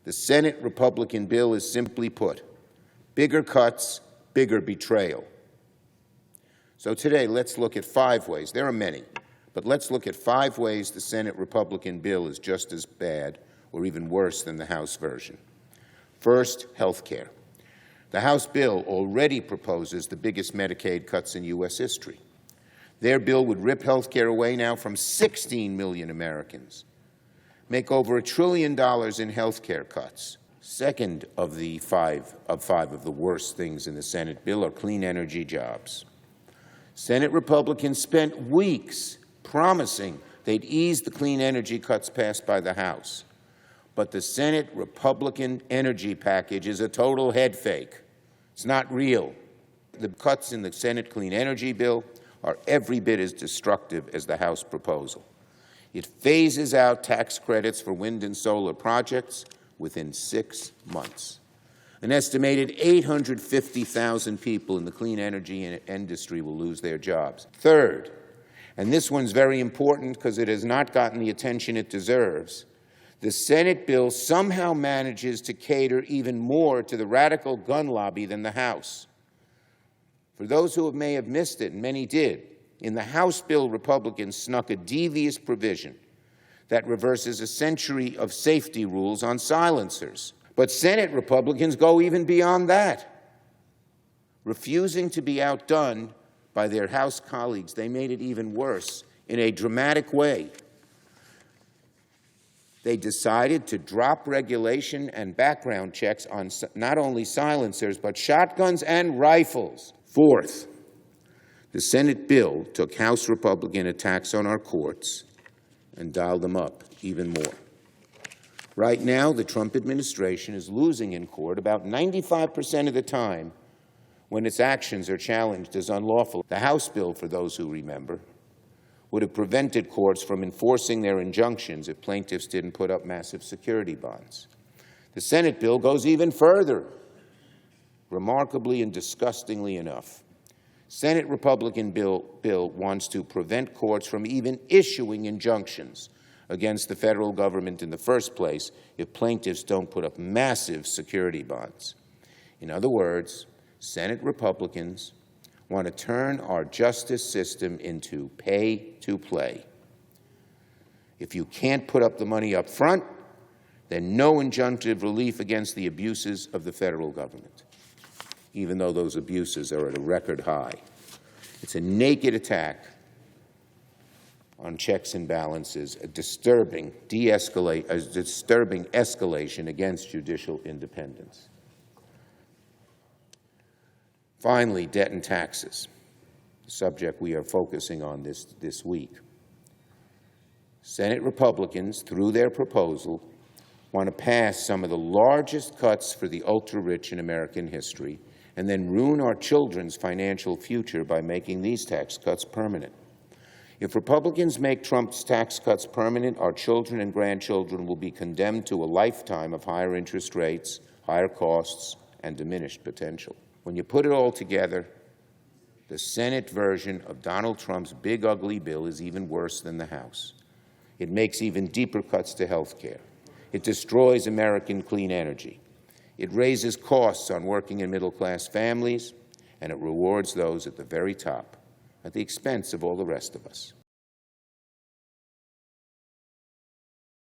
The Senate Republican bill is simply put, bigger cuts, bigger betrayal. So today, let's look at 5 ways. There are many, but let's look at 5 ways the Senate Republican bill is just as bad or even worse than the House version. First, health care. The House bill already proposes the biggest Medicaid cuts in U.S. history. Their bill would rip health care away now from 16 million Americans, make over $1 trillion in health care cuts. Second of the five of the worst things in the Senate bill are clean energy jobs. Senate Republicans spent weeks promising they'd ease the clean energy cuts passed by the House. But the Senate Republican energy package is a total head fake. It's not real. The cuts in the Senate clean energy bill are every bit as destructive as the House proposal. It phases out tax credits for wind and solar projects within 6 months. An estimated 850,000 people in the clean energy industry will lose their jobs. Third, and this one's very important because it has not gotten the attention it deserves, the Senate bill somehow manages to cater even more to the radical gun lobby than the House. For those who may have missed it, and many did, in the House bill, Republicans snuck a devious provision that reverses a century of safety rules on silencers. But Senate Republicans go even beyond that. Refusing to be outdone by their House colleagues, they made it even worse in a dramatic way. They decided to drop regulation and background checks on not only silencers, but shotguns and rifles. Fourth, the Senate bill took House Republican attacks on our courts and dialed them up even more. Right now, the Trump administration is losing in court about 95% of the time when its actions are challenged as unlawful. The House bill, for those who remember, would have prevented courts from enforcing their injunctions if plaintiffs didn't put up massive security bonds. The Senate bill goes even further. Remarkably and disgustingly enough, Senate Republican bill wants to prevent courts from even issuing injunctions against the federal government in the first place if plaintiffs don't put up massive security bonds. In other words, Senate Republicans want to turn our justice system into pay-to-play. If you can't put up the money up front, then no injunctive relief against the abuses of the federal government, even though those abuses are at a record high. It's a naked attack on checks and balances, a disturbing escalation against judicial independence. Finally, debt and taxes, the subject we are focusing on this week. Senate Republicans, through their proposal, want to pass some of the largest cuts for the ultra-rich in American history and then ruin our children's financial future by making these tax cuts permanent. If Republicans make Trump's tax cuts permanent, our children and grandchildren will be condemned to a lifetime of higher interest rates, higher costs, and diminished potential. When you put it all together, the Senate version of Donald Trump's big, ugly bill is even worse than the House. It makes even deeper cuts to health care. It destroys American clean energy. It raises costs on working and middle-class families, and it rewards those at the very top at the expense of all the rest of us.